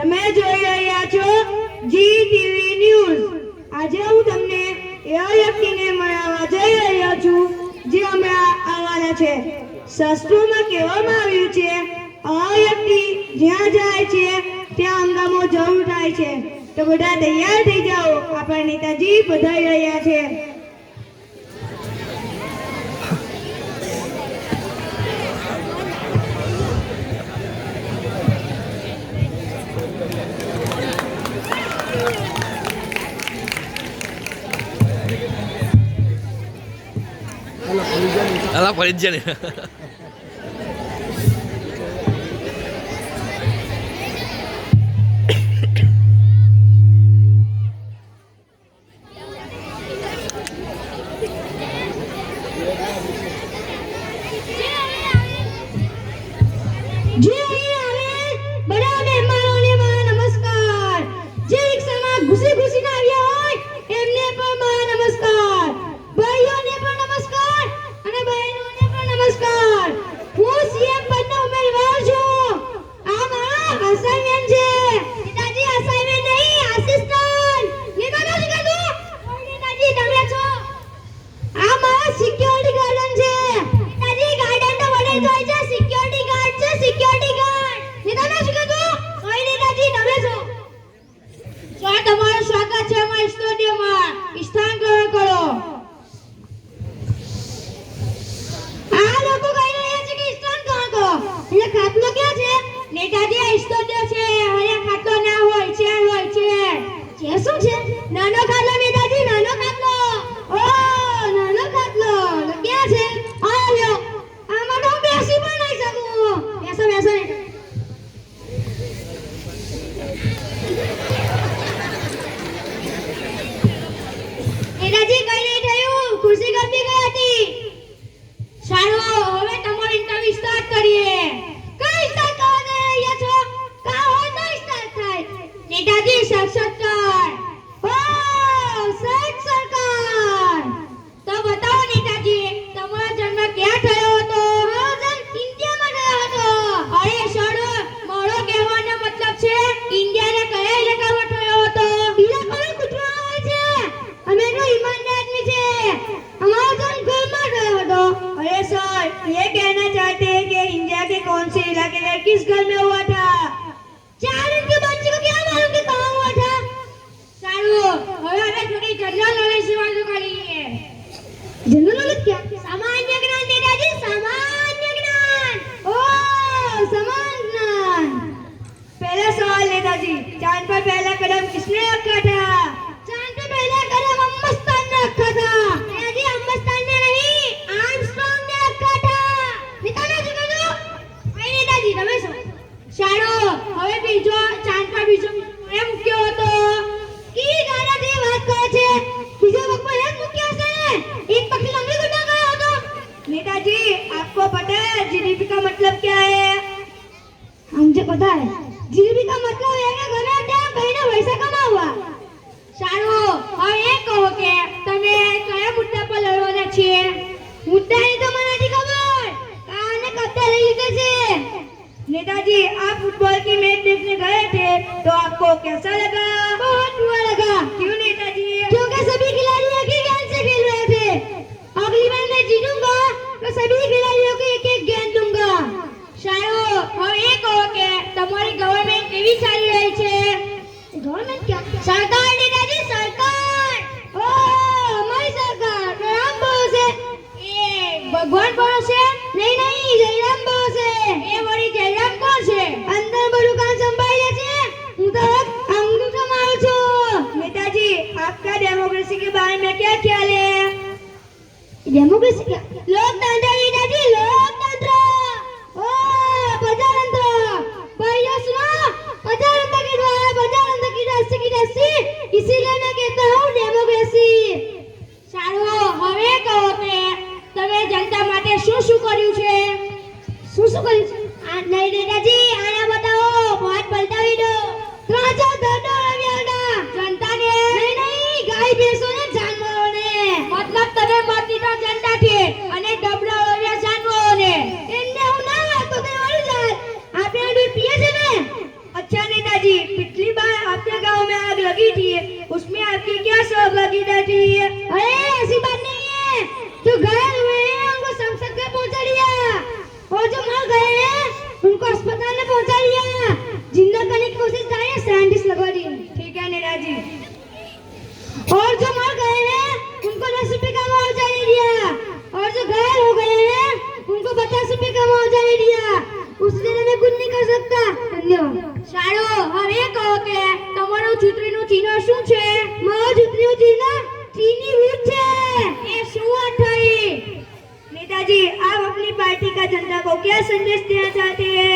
તમે જોઈ રહ્યા છો જી ટીવી ન્યૂઝ। આજે હું તમને એવા વ્યક્તિને મળવા જઈ રહ્યો છું જે હમણાં આવવાના છે। શાસ્ત્રોમાં કહેવામાં આવ્યું છે આ વ્યક્તિ જ્યાં જાય છે ત્યાં હંગામો જરૂર થાય છે। તો બધા તૈયાર થઈ જાઓ, આપણા નેતાજી પધારી રહ્યા છે। Alah perintian ya. कौन से इलाके में किस घर में हुआ था? 4 दिन के बच्चे को क्या मालूम कि कहां हुआ था? सारू હવે આપણે થોડી જનરल નોલેજ વિશે કરીએ। જનરલ નોલેજ क्या? सामान्य ज्ञान नेताजी, सामान्य ज्ञान। ओ सामान्य ज्ञान। पहला सवाल नेताजी, चांद पर पहला कदम किसने रखा था? चांद पे पहला कदम अम्मस्तान ने रखा था। नेताजी अम्मस्तान ने नहीं, आर्मस्ट्रांग ने रखा था। नेताजी नेताजी તમે શાળો હવે બીજો ચાંદ પર બીજો એમ મૂક્યો હતો કી ગાડાથી વાત કરે છે બીજો વખત એમ મૂક્યો છે ને એક પક્ષી લંગડી ગુડા ગયો હતો। नेताजी आपको पता है जीडीपी का मतलब क्या है? मुझे पता है जीडीपी का मतलब है कि गમે ત્યાં કઈને પૈસા કમાવા। શાળો હવે એ કહો કે તમે કયા મુદ્દા પર લડવાના છે? મુદ્દાની તો મને નથી ખબર, કાને કત્તા લઈ લીધે છે। नेताजी आप फुटबॉल की मैच देखने गए थे तो आपको कैसा लगा? बहुत बुरा लगा। क्यों नेताजी? क्योंकि सभी खिलाड़ी एक ही गेंद से खेल रहे थे। अगली बार मैं जीतूंगा तो सभी खिलाड़ियों को एक-एक गेंद दूंगा। शायरो और एक हो के तुम्हारी गवर्नमेंट केवी चाली रही छे? गवर्नमेंट क्या? सरकार नेताजी, सरकार। ओ हमारी सरकार राम भरोसे ए भगवान भरोसे नहीं नहीं जयराम भरोसे। ए वरी जयराम कोण छे? अंदर बड़ू काम संभाળી લે છે, હું તો અંગૂઠો મારું છું। नेताजी आपका डेमोक्रेसी के बारे में क्या ख्याल है? डेमोक्रेसी क्या? लोकतंत्र नेताजी, लोकतंत्र। ओ प्रजातंत्र। भाइयों सुनो, प्रजातंत्र के द्वारा प्रजातंत्र की रस्सी कोशिश करें साइंटिस्ट लगवा दी। ठीक है नेताजी। और जो मर गए हैं उनको 10 रुपए का मुआवजा नहीं दिया, और जो घायल हो गए हैं उनको 50 रुपए का मुआवजा नहीं दिया। उस दिन मैं कुछ नहीं कर सकता। धन्यवाद। સારું, હવે કહો કે તમારું ચૂંટણીનું ચિહ્ન શું છે? મારું ચૂંટણીનું ચિહ્ન ચીની વૃક્ષ છે। ये શું વાત થઈ? नेताजी, आप अपनी पार्टी का जनता को क्या संदेश देना चाहते हैं?